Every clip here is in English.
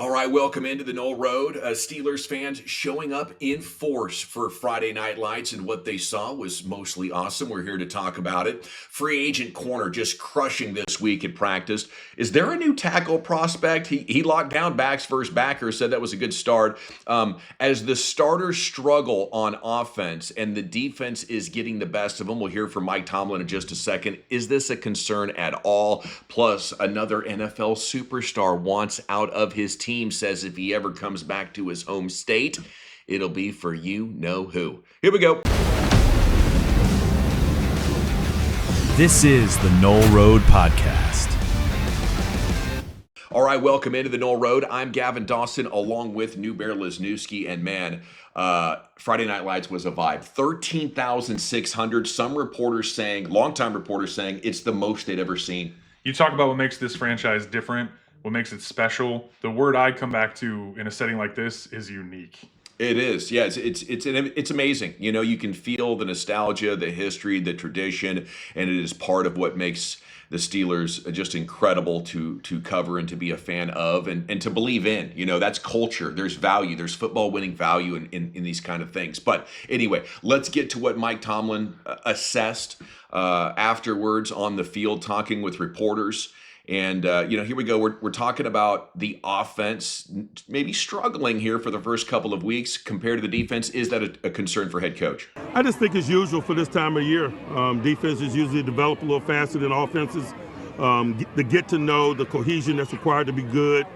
All right, welcome into the Knoll Road. Steelers fans showing up in force for Friday Night Lights, and what they saw was mostly awesome. We're here to talk about it. Free agent corner just crushing this week at practice. Is there a new tackle prospect? He locked down backs versus backers, said that was a good start. As the starters struggle on offense and the defense is getting the best of them, we'll hear from Mike Tomlin in just a second. Is this a concern at all? Plus, another NFL superstar wants out of his team, says if he ever comes back to his home state, it'll be for you know who. Here we go. This is the Knoll Road Podcast. All right, welcome into the Knoll Road. I'm Gavin Dawson along with New Bear Lesniewski, and man, Friday Night Lights was a vibe. 13,600. Some reporters saying, longtime reporters saying, it's the most they'd ever seen. You talk about what makes this franchise different, what makes it special. The word I come back to in a setting like this is unique. It is, yeah. It's amazing. You know, you can feel the nostalgia, the history, the tradition, and it is part of what makes the Steelers just incredible to cover and to be a fan of and to believe in. You know, that's culture. There's value. There's football winning value in these kind of things. But anyway, let's get to what Mike Tomlin assessed afterwards on the field, talking with reporters. And, here we go. We're talking about the offense maybe struggling here for the first couple of weeks compared to the defense. Is that a concern for head coach? I just think it's usual for this time of year. Defenses usually develop a little faster than offenses. The get to know, the cohesion that's required to be good,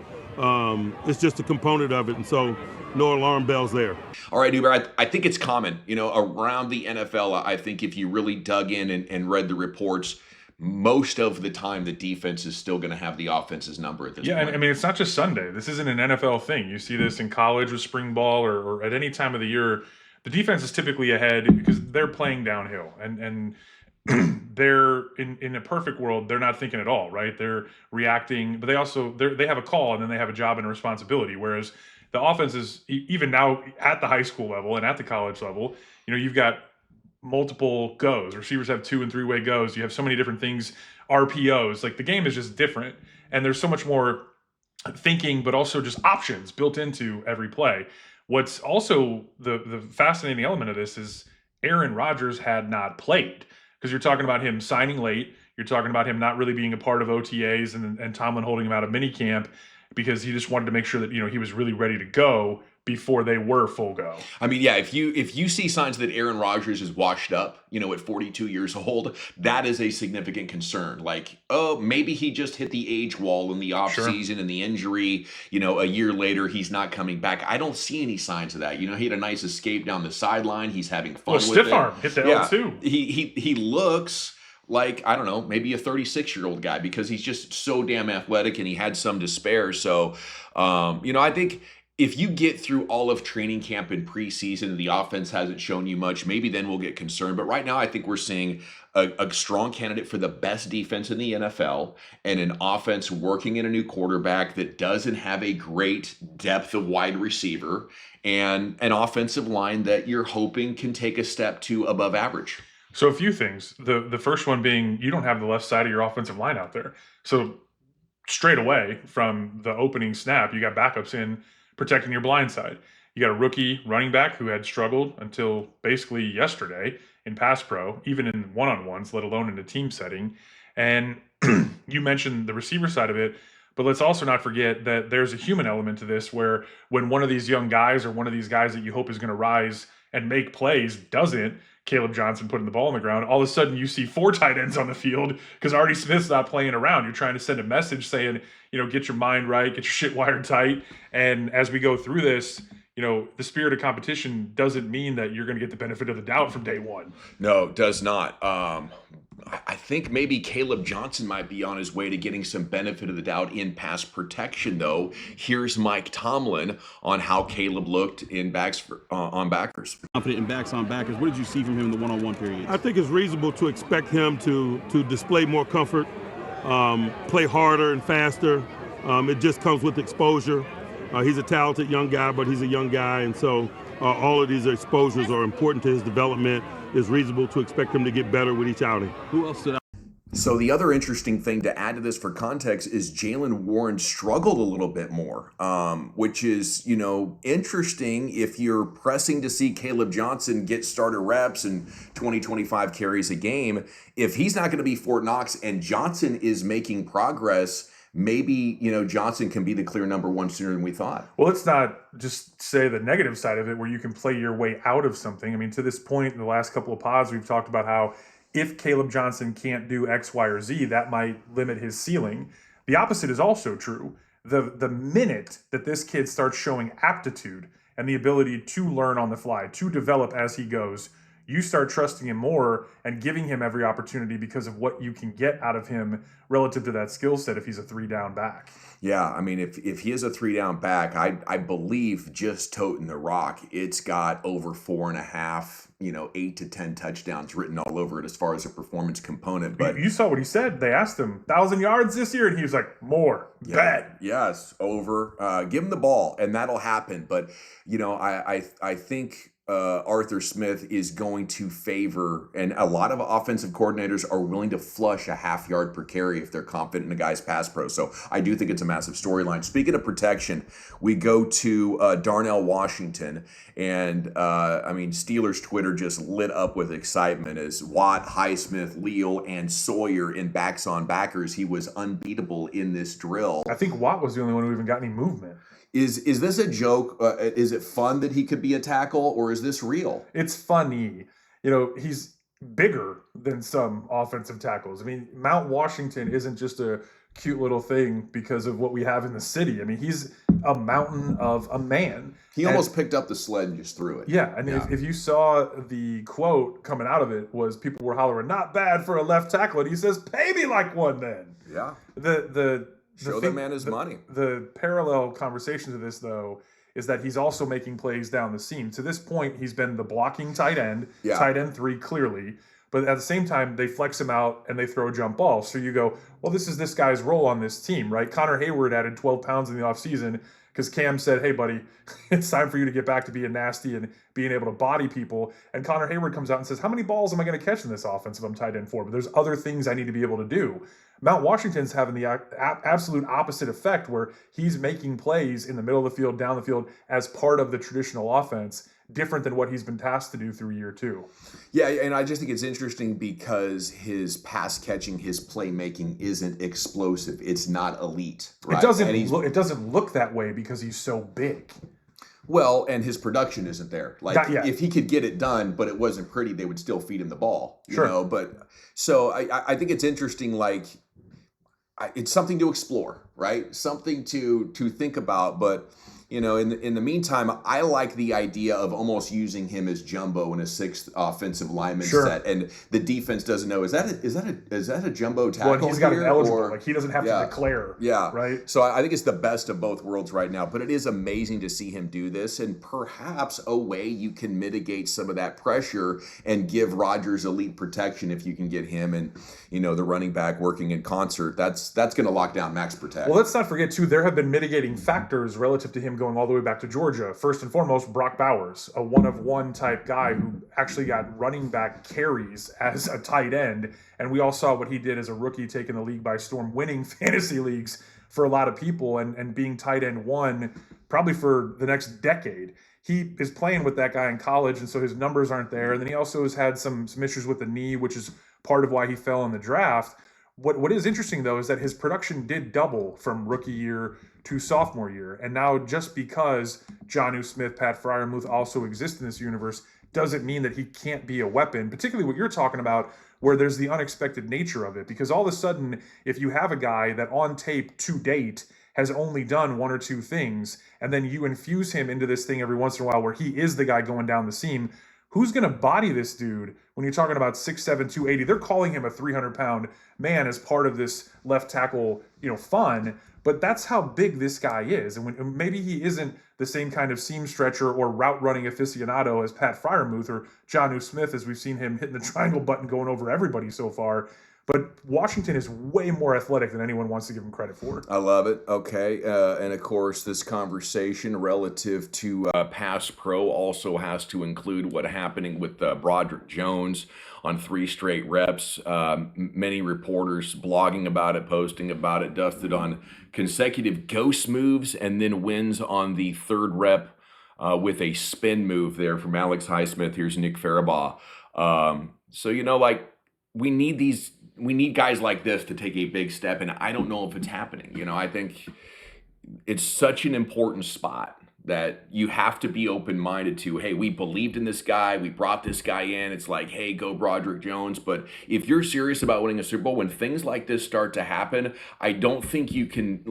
it's just a component of it. And so no alarm bells there. All right, Uber, I think it's common, around the NFL. I think if you really dug in and read the reports, most of the time the defense is still going to have the offense's number at this point. Yeah, I mean, it's not just Sunday. This isn't an NFL thing. You see this in college with spring ball or at any time of the year. The defense is typically ahead because they're playing downhill. And they're, in a perfect world, they're not thinking at all, right? They're reacting, but they have a call and then they have a job and a responsibility. Whereas the offense is, even now at the high school level and at the college level, you've got multiple goes. Receivers have 2- and 3-way goes. You have so many different things, RPOs. Like, the game is just different, and there's so much more thinking, but also just options built into every play. What's also the fascinating element of this is Aaron Rodgers had not played, because you're talking about him signing late. You're talking about him not really being a part of OTAs and Tomlin holding him out of minicamp because he just wanted to make sure that he was really ready to go before they were full go. I mean, yeah, if you see signs that Aaron Rodgers is washed up, at 42 years old, that is a significant concern. Like, oh, maybe he just hit the age wall in the offseason and the injury, a year later, he's not coming back. I don't see any signs of that. He had a nice escape down the sideline. He's having fun with it. Stiff arm hit the L2. He looks like, I don't know, maybe a 36-year-old guy because he's just so damn athletic and he had some to spare. So, I think if you get through all of training camp and preseason and the offense hasn't shown you much, maybe then we'll get concerned. But right now, I think we're seeing a strong candidate for the best defense in the NFL and an offense working in a new quarterback that doesn't have a great depth of wide receiver and an offensive line that you're hoping can take a step to above average. So a few things. The first one being you don't have the left side of your offensive line out there. So straight away from the opening snap, you got backups in protecting your blind side. You got a rookie running back who had struggled until basically yesterday in pass pro, even in one-on-ones, let alone in a team setting. And you mentioned the receiver side of it, but let's also not forget that there's a human element to this where when one of these young guys or one of these guys that you hope is going to rise and make plays doesn't, Caleb Johnson putting the ball on the ground, all of a sudden you see 4 tight ends on the field because Artie Smith's not playing around. You're trying to send a message saying, get your mind right, get your shit wired tight. And as we go through this, the spirit of competition doesn't mean that you're going to get the benefit of the doubt from day one. No, it does not. I think maybe Caleb Johnson might be on his way to getting some benefit of the doubt in pass protection, though. Here's Mike Tomlin on how Caleb looked in backs on backers. Confident in backs on backers. What did you see from him in the one-on-one period? I think it's reasonable to expect him to display more comfort, play harder and faster. It just comes with exposure. He's a talented young guy, but he's a young guy, and so all of these exposures are important to his development. It's reasonable to expect him to get better with each outing. Who else stood out? So the other interesting thing to add to this for context is Jalen Warren struggled a little bit more, which is, interesting if you're pressing to see Caleb Johnson get starter reps and 20-25 carries a game. If he's not going to be Fort Knox and Johnson is making progress, maybe, Johnson can be the clear number one sooner than we thought. Well, let's not just say the negative side of it where you can play your way out of something. I mean, to this point in the last couple of pods, we've talked about how if Caleb Johnson can't do X, Y, or Z, that might limit his ceiling. The opposite is also true. The minute that this kid starts showing aptitude and the ability to learn on the fly, to develop as he goes, you start trusting him more and giving him every opportunity because of what you can get out of him relative to that skill set if he's a 3-down back. Yeah, I mean, if he is a 3-down back, I believe just toting the rock, it's got over 4.5, 8 to 10 touchdowns written all over it as far as a performance component. But you saw what he said. They asked him 1,000 yards this year, and he was like, more, bet. Yes, over. Give him the ball, and that'll happen. But I think Arthur Smith is going to favor, and a lot of offensive coordinators are willing to flush a half yard per carry if they're confident in a guy's pass pro. So I do think it's a massive storyline. Speaking of protection, we go to Darnell Washington, and Steelers Twitter just lit up with excitement as Watt, Highsmith, Leal, and Sawyer in backs on backers. He was unbeatable in this drill. I think Watt was the only one who even got any movement. Is this a joke? Is it fun that he could be a tackle, or is this real? It's funny. He's bigger than some offensive tackles. I mean, Mount Washington isn't just a cute little thing because of what we have in the city. I mean, he's a mountain of a man. He almost picked up the sled and just threw it. Yeah, and if you saw the quote coming out of it was people were hollering, "Not bad for a left tackle," and he says, "Pay me like one then." Yeah. Show the man his money. The parallel conversation to this, though, is that he's also making plays down the seam. To this point, he's been the blocking tight end, tight end 3 clearly. But at the same time, they flex him out and they throw jump balls. So you go, well, this is this guy's role on this team, right? Connor Hayward added 12 pounds in the offseason because Cam said, hey, buddy, it's time for you to get back to being nasty and being able to body people. And Connor Hayward comes out and says, how many balls am I going to catch in this offense if I'm tight end 4? But there's other things I need to be able to do. Mount Washington's having the absolute opposite effect where he's making plays in the middle of the field, down the field as part of the traditional offense, different than what he's been tasked to do through year 2. Yeah, and I just think it's interesting because his pass catching, his playmaking isn't explosive. It's not elite. Right? It doesn't look that way because he's so big. Well, and his production isn't there. If he could get it done, but it wasn't pretty, they would still feed him the ball. But so I think it's interesting. It's something to explore, right? Something to think about. But in the meantime, I like the idea of almost using him as jumbo in a 6th offensive lineman set, and the defense doesn't know is that a jumbo tackle? Well, he's got him eligible, he doesn't have to declare. Yeah, right. So I think it's the best of both worlds right now. But it is amazing to see him do this, and perhaps a way you can mitigate some of that pressure and give Rodgers elite protection if you can get him and the running back working in concert. That's going to lock down max protect. Well, let's not forget too, there have been mitigating factors relative to him going all the way back to Georgia. First and foremost, Brock Bowers, a one-of-one type guy who actually got running back carries as a tight end. And we all saw what he did as a rookie, taking the league by storm, winning fantasy leagues for a lot of people and being tight end 1 probably for the next decade. He is playing with that guy in college, and so his numbers aren't there. And then he also has had some issues with the knee, which is part of why he fell in the draft. What is interesting, though, is that his production did double from rookie year to sophomore year. And now just because Jonnu Smith, Pat Freiermuth also exist in this universe doesn't mean that he can't be a weapon, particularly what you're talking about, where there's the unexpected nature of it. Because all of a sudden, if you have a guy that on tape to date has only done 1 or 2 things, and then you infuse him into this thing every once in a while where he is the guy going down the seam, who's going to body this dude when you're talking about 6'7", 280? They're calling him a 300-pound man as part of this left tackle, fun. But that's how big this guy is. And maybe he isn't the same kind of seam stretcher or route running aficionado as Pat Freiermuth or Jonnu Smith, as we've seen him hitting the triangle button going over everybody so far. but Washington is way more athletic than anyone wants to give him credit for. I love it. Okay. And of course, this conversation relative to pass pro also has to include what happening with Broderick Jones on 3 straight reps. Many reporters blogging about it, posting about it, dusted on consecutive ghost moves and then wins on the 3rd rep with a spin move there from Alex Highsmith. Here's Nick Farabaugh. So, we need guys like this to take a big step, and I don't know if it's happening. I think it's such an important spot that you have to be open-minded to, hey, we believed in this guy, we brought this guy in, it's like, hey, go Broderick Jones. But if you're serious about winning a Super Bowl, when things like this start to happen, I don't think you can,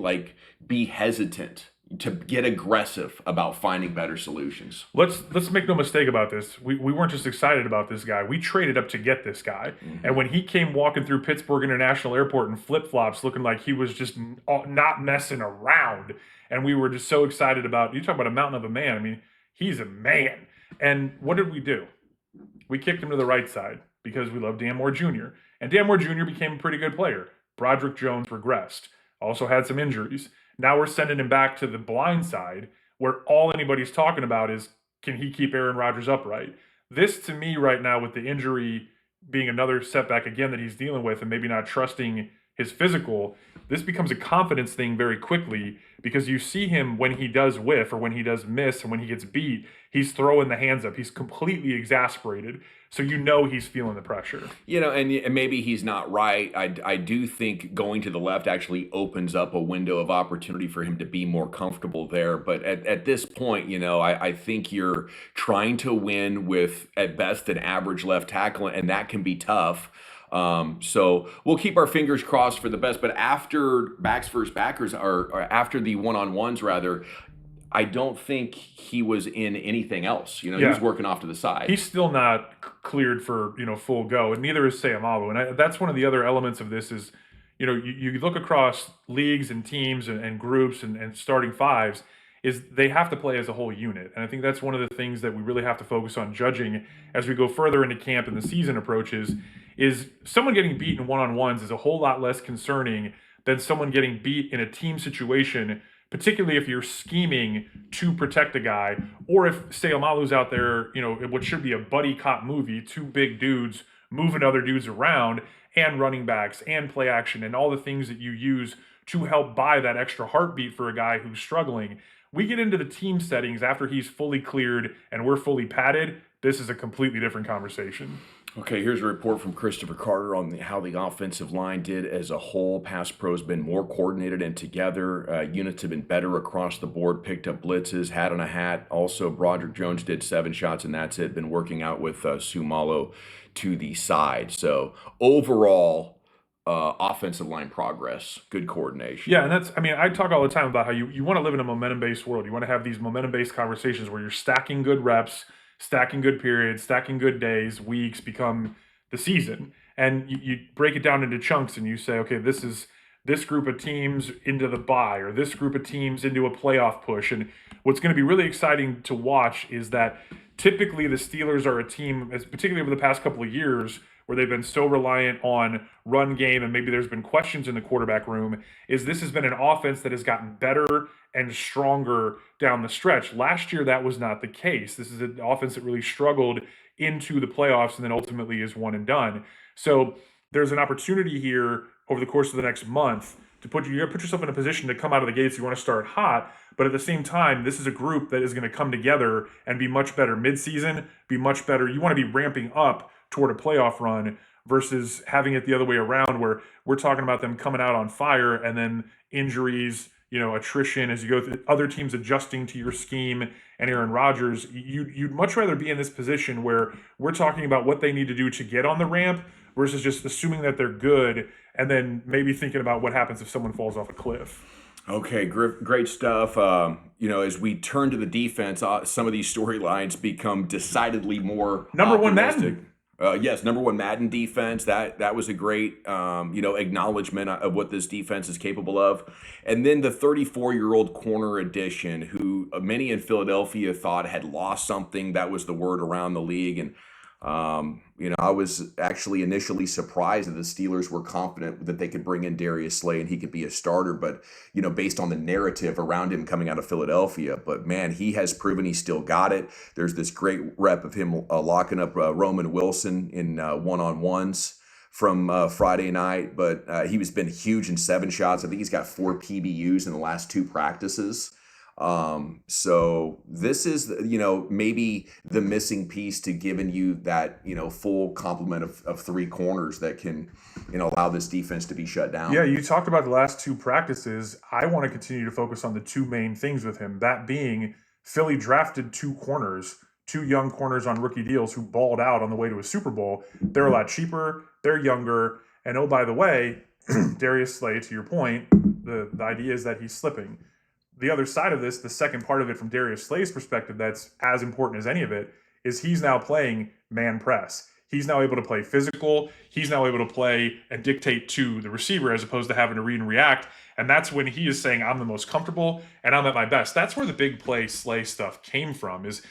be hesitant to get aggressive about finding better solutions. Let's make no mistake about this. We weren't just excited about this guy. We traded up to get this guy. Mm-hmm. And when he came walking through Pittsburgh International Airport in flip-flops looking like he was just not messing around, and we were just so excited about, you talk about a mountain of a man. I mean, he's a man. And what did we do? We kicked him to the right side because we love Dan Moore Jr. And Dan Moore Jr. became a pretty good player. Broderick Jones regressed. Also had some injuries. Now we're sending him back to the blind side where all anybody's talking about is, can he keep Aaron Rodgers upright? This, to me, right now, with the injury being another setback again that he's dealing with and maybe not trusting his physical, this becomes a confidence thing very quickly because you see him when he does whiff or when he does miss and when he gets beat, he's throwing the hands up. He's completely exasperated. So he's feeling the pressure. And maybe he's not right. I do think going to the left actually opens up a window of opportunity for him to be more comfortable there. But at this point, I think you're trying to win with, at best, an average left tackle, and that can be tough. So we'll keep our fingers crossed for the best. But after backs versus backers, or after the one-on-ones, rather, I don't think he was in anything else. He was working off to the side. He's still not cleared for, full go, and neither is Seumalo. And that's one of the other elements of this is, you look across leagues and teams and groups and starting fives, is they have to play as a whole unit. And I think that's one of the things that we really have to focus on judging as we go further into camp and the season approaches, is someone getting beat in one-on-ones is a whole lot less concerning than someone getting beat in a team situation, particularly if you're scheming to protect a guy, or if Seumalo's out there, what should be a buddy cop movie, 2 big dudes moving other dudes around, and running backs, and play action, and all the things that you use to help buy that extra heartbeat for a guy who's struggling. We get into the team settings after he's fully cleared and we're fully padded. This is a completely different conversation. Okay, here's a report from Christopher Carter on how the offensive line did as a whole. Pass pro's been more coordinated and together. Units have been better across the board, picked up blitzes, hat on a hat. Also, Broderick Jones did 7 shots, and that's it. Been working out with Seumalo to the side. So overall, offensive line progress, good coordination. Yeah, and I talk all the time about how you want to live in a momentum-based world. You want to have these momentum-based conversations where you're stacking good reps, stacking good periods, stacking good days, weeks become the season. And you break it down into chunks and you say, okay, this is this group of teams into the bye, or this group of teams into a playoff push. And what's going to be really exciting to watch is that typically the Steelers are a team, particularly over the past couple of years, where they've been so reliant on run game and maybe there's been questions in the quarterback room, is this has been an offense that has gotten better and stronger down the stretch. Last year, that was not the case. This is an offense that really struggled into the playoffs and then ultimately is one and done. So there's an opportunity here over the course of the next month to put yourself in a position to come out of the gates. You want to start hot, but at the same time, this is a group that is going to come together and be much better midseason, be much better. You want to be ramping up toward a playoff run versus having it the other way around where we're talking about them coming out on fire and then injuries, attrition as you go through other teams adjusting to your scheme and Aaron Rodgers. You'd much rather be in this position where we're talking about what they need to do to get on the ramp versus just assuming that they're good and then maybe thinking about what happens if someone falls off a cliff. Okay, great stuff. As we turn to the defense, some of these storylines become decidedly more Number one optimistic. Madden. Yes, number one Madden defense. That was a great, acknowledgement of what this defense is capable of. And then the 34-year-old corner addition, who many in Philadelphia thought had lost something. That was the word around the league. And I was actually initially surprised that the Steelers were confident that they could bring in Darius Slay and he could be a starter, but based on the narrative around him coming out of Philadelphia. But man, he has proven he still got it. There's this great rep of him locking up Roman Wilson in one-on-ones from Friday night, but he's been huge in 7 shots. I think he's got 4 PBUs in the last 2 practices. So this is, maybe the missing piece to giving you that, full complement of 3 corners that can, allow this defense to be shut down. Yeah, you talked about the last 2 practices. I want to continue to focus on the 2 main things with him. That being, Philly drafted 2 corners, 2 young corners on rookie deals who balled out on the way to a Super Bowl. They're a lot cheaper. They're younger. And oh, by the way, Darius Slay, to your point, the idea is that he's slipping. The other side of this, the second part of it from Darius Slay's perspective that's as important as any of it, is he's now playing man press. He's now able to play physical. He's now able to play and dictate to the receiver as opposed to having to read and react. And that's when he is saying, I'm the most comfortable and I'm at my best. That's where the big play Slay stuff came from is,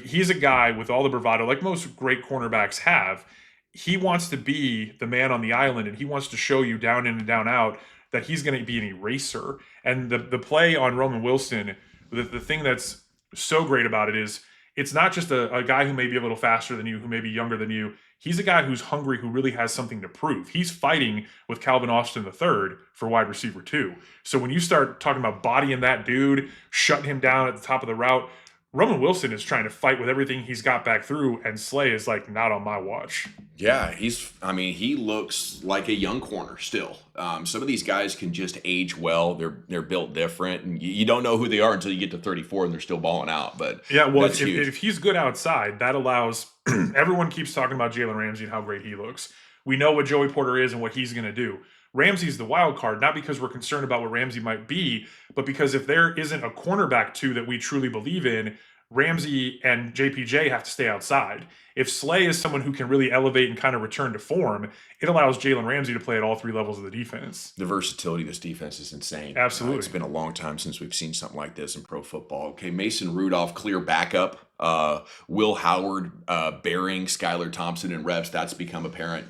he's a guy with all the bravado, like most great cornerbacks have. He wants to be the man on the island and he wants to show you down in and down out that he's going to be an eraser. And the play on Roman Wilson, the thing that's so great about it is it's not just a guy who may be a little faster than you, who may be younger than you. He's a guy who's hungry, who really has something to prove. He's fighting with Calvin Austin III for wide receiver 2. So when you start talking about bodying that dude, shutting him down at the top of the route, Roman Wilson is trying to fight with everything he's got back through, and Slay is like, not on my watch. Yeah, he looks like a young corner still. Some of these guys can just age well. They're built different, and you don't know who they are until you get to 34 and they're still balling out. But yeah, well, if he's good outside, that allows everyone keeps talking about Jalen Ramsey and how great he looks. We know what Joey Porter is and what he's going to do. Ramsey's the wild card, not because we're concerned about what Ramsey might be, but because if there isn't a cornerback 2 that we truly believe in, Ramsey and JPJ have to stay outside. If Slay is someone who can really elevate and kind of return to form, it allows Jalen Ramsey to play at all 3 levels of the defense. The versatility of this defense is insane. Absolutely. It's been a long time since we've seen something like this in pro football. Okay, Mason Rudolph, clear backup. Will Howard bearing Skylar Thompson in reps. That's become apparent.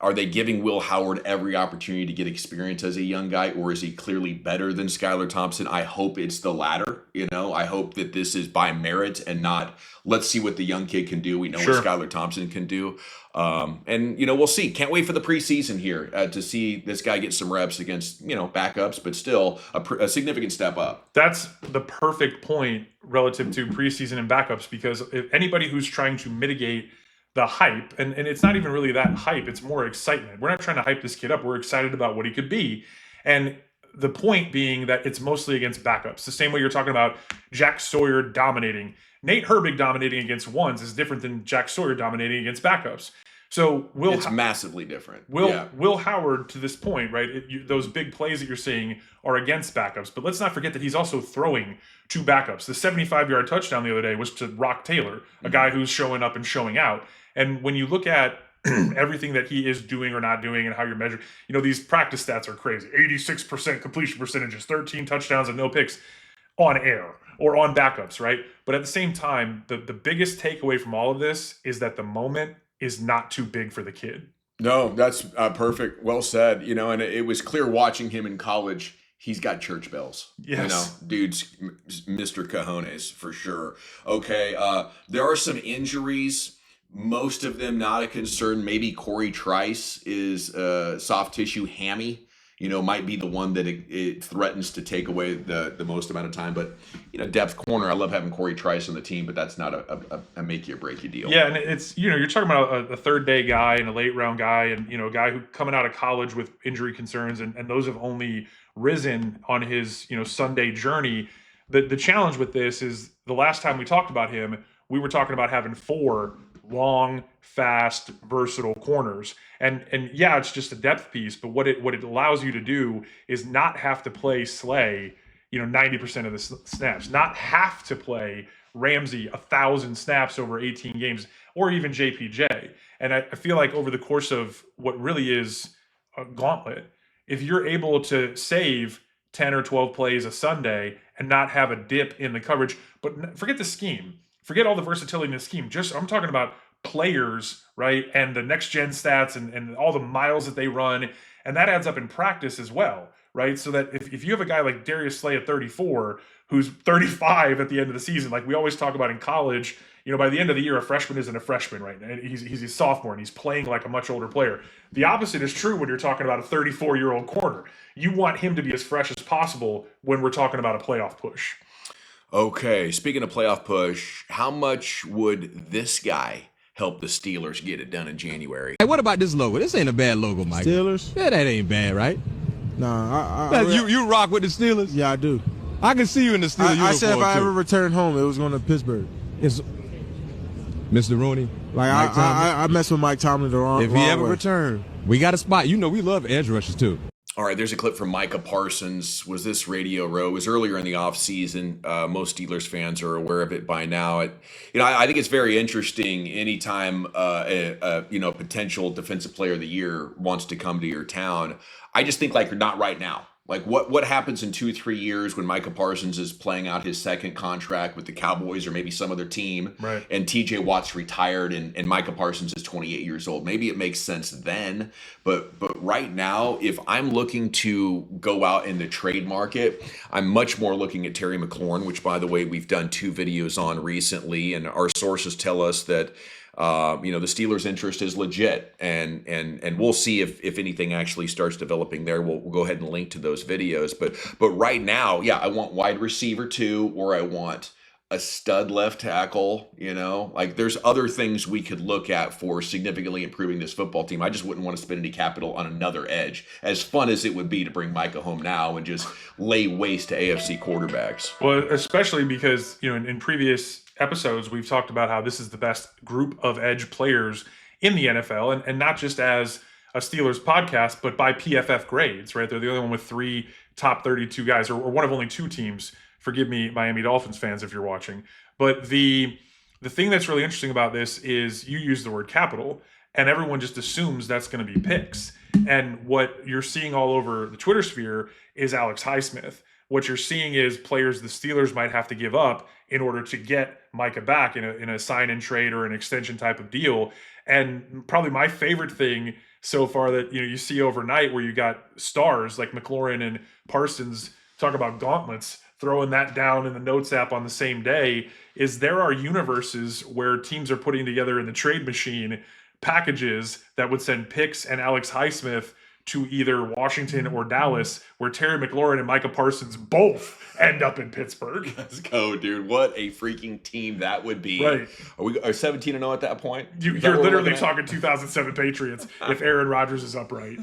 Are they giving Will Howard every opportunity to get experience as a young guy, or is he clearly better than Skylar Thompson? I hope it's the latter. I hope that this is by merit and not, let's see what the young kid can do. We know what Skylar Thompson can do. We'll see. Can't wait for the preseason here to see this guy get some reps against, backups, but still a significant step up. That's the perfect point relative to preseason and backups, because if anybody who's trying to mitigate the hype, and it's not even really that hype, it's more excitement. We're not trying to hype this kid up. We're excited about what he could be. And the point being that it's mostly against backups. The same way you're talking about Jack Sawyer dominating. Nate Herbig dominating against ones is different than Jack Sawyer dominating against backups. So it's massively different. Will Howard, to this point, right? Those big plays that you're seeing are against backups, but let's not forget that he's also throwing to backups. The 75-yard touchdown the other day was to Rock Taylor, a guy who's showing up and showing out. And when you look at everything that he is doing or not doing and how you're measuring, these practice stats are crazy. 86% completion percentages, 13 touchdowns and no picks on air or on backups, right? But at the same time, the biggest takeaway from all of this is that the moment is not too big for the kid. No, that's perfect. Well said. And it was clear watching him in college. He's got church bells. Yes. Dude's Mr. Cajones for sure. Okay. There are some injuries. Most of them not a concern. Maybe Corey Trice is soft tissue hammy. Might be the one that it threatens to take away the most amount of time. But, depth corner, I love having Corey Trice on the team, but that's not a make you or break you deal. Yeah, and it's, you're talking about a third day guy and a late round guy and, a guy who coming out of college with injury concerns, and those have only risen on his, Sunday journey. The challenge with this is the last time we talked about him, we were talking about having 4 long, fast, versatile corners. And yeah, it's just a depth piece, but what it allows you to do is not have to play Slay, 90% of the snaps, not have to play Ramsey 1,000 snaps over 18 games, or even JPJ. And I feel like over the course of what really is a gauntlet, if you're able to save 10 or 12 plays a Sunday and not have a dip in the coverage, but forget the scheme. forget all the versatility in the scheme. I'm talking about players, right? And the next gen stats and all the miles that they run. And that adds up in practice as well, right? So that if you have a guy like Darius Slay at 34, who's 35 at the end of the season, like we always talk about in college, by the end of the year, a freshman isn't a freshman, right? And he's a sophomore and he's playing like a much older player. The opposite is true when you're talking about a 34-year-old corner. You want him to be as fresh as possible when we're talking about a playoff push. Okay, speaking of playoff push, how much would this guy help the Steelers get it done in January? Hey, what about this logo? This ain't a bad logo, Mike. Steelers? Yeah, that ain't bad, right? Nah, you rock with the Steelers? Yeah, I do. I can see you in the Steelers uniform, I said if I too. ever returned home, it was going to Pittsburgh. It's Mr. Rooney. Like I mess with Mike Tomlin the wrong way. If he ever returned, we got a spot. We love edge rushers too. All right, there's a clip from Micah Parsons. Was this Radio Row? It was earlier in the offseason. Most Steelers fans are aware of it by now. I think it's very interesting anytime a potential defensive player of the year wants to come to your town. I just think not right now. Like what happens in 2-3 years when Micah Parsons is playing out his second contract with the Cowboys or maybe some other team, right? And TJ Watt's retired and Micah Parsons is 28 years old. Maybe it makes sense then, but right now, if I'm looking to go out in the trade market, I'm much more looking at Terry McLaurin, which by the way we've done 2 videos on recently, and our sources tell us that the Steelers' interest is legit, and we'll see if anything actually starts developing there. We'll go ahead and link to those videos. But right now, yeah, I want wide receiver 2, or I want a stud left tackle. There's other things we could look at for significantly improving this football team. I just wouldn't want to spend any capital on another edge. As fun as it would be to bring Micah home now and just lay waste to AFC quarterbacks. Well, especially because in previous episodes, we've talked about how this is the best group of edge players in the NFL, and not just as a Steelers podcast, but by PFF grades, right? They're the only one with 3 top 32 guys, or one of only 2 teams. Forgive me, Miami Dolphins fans, if you're watching. But the thing that's really interesting about this is you use the word capital, and everyone just assumes that's going to be picks. And what you're seeing all over the Twitter sphere is Alex Highsmith. What you're seeing is players the Steelers might have to give up in order to get Micah back in a sign and trade or an extension type of deal. And probably my favorite thing so far that you see overnight, where you got stars like McLaurin and Parsons, talk about gauntlets, throwing that down in the notes app on the same day, is there are universes where teams are putting together in the trade machine packages that would send picks and Alex Highsmith to either Washington or Dallas, where Terry McLaurin and Micah Parsons both end up in Pittsburgh. Let's go, dude. What a freaking team that would be. Right. Are we 17-0 at that point? You're literally talking 2007 Patriots if Aaron Rodgers is upright.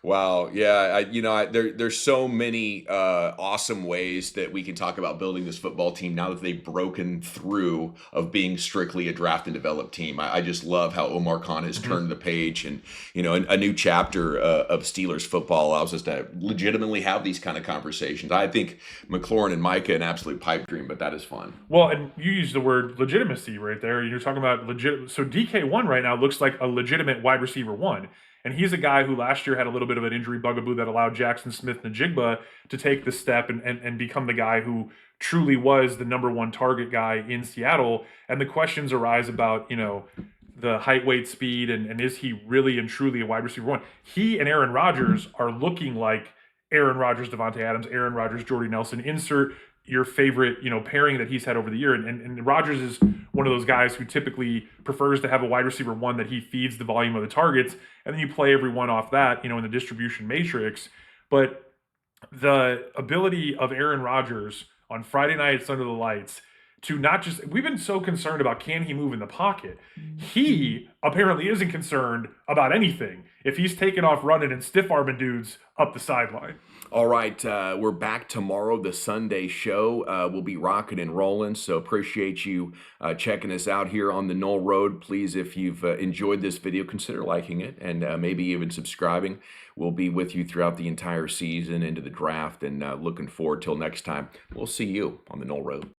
Wow. Yeah. There's so many awesome ways that we can talk about building this football team now that they've broken through of being strictly a draft and develop team. I just love how Omar Khan has turned the page, and a new chapter of Steelers football allows us to legitimately have these kind of conversations. I think McLaurin and Micah an absolute pipe dream, but that is fun. Well, and you use the word legitimacy right there. You're talking about legit. So DK1 right now looks like a legitimate wide receiver 1. And he's a guy who last year had a little bit of an injury bugaboo that allowed Jackson Smith-Njigba to take the step and become the guy who truly was the number 1 target guy in Seattle. And the questions arise about, the height, weight, speed, and is he really and truly a wide receiver 1? He and Aaron Rodgers are looking like Aaron Rodgers, Devontae Adams, Aaron Rodgers, Jordy Nelson. Insert your favorite, pairing that he's had over the year. And Rodgers is one of those guys who typically prefers to have a wide receiver 1 that he feeds the volume of the targets, and then you play every one off that, in the distribution matrix. But the ability of Aaron Rodgers on Friday nights under the lights to not just, we've been so concerned about can he move in the pocket. He apparently isn't concerned about anything if he's taking off running and stiff-arming dudes up the sideline. All right, we're back tomorrow, the Sunday show. We'll be rocking and rolling, so appreciate you checking us out here on the Knoll Road. Please, if you've enjoyed this video, consider liking it and maybe even subscribing. We'll be with you throughout the entire season into the draft, and looking forward till next time. We'll see you on the Knoll Road.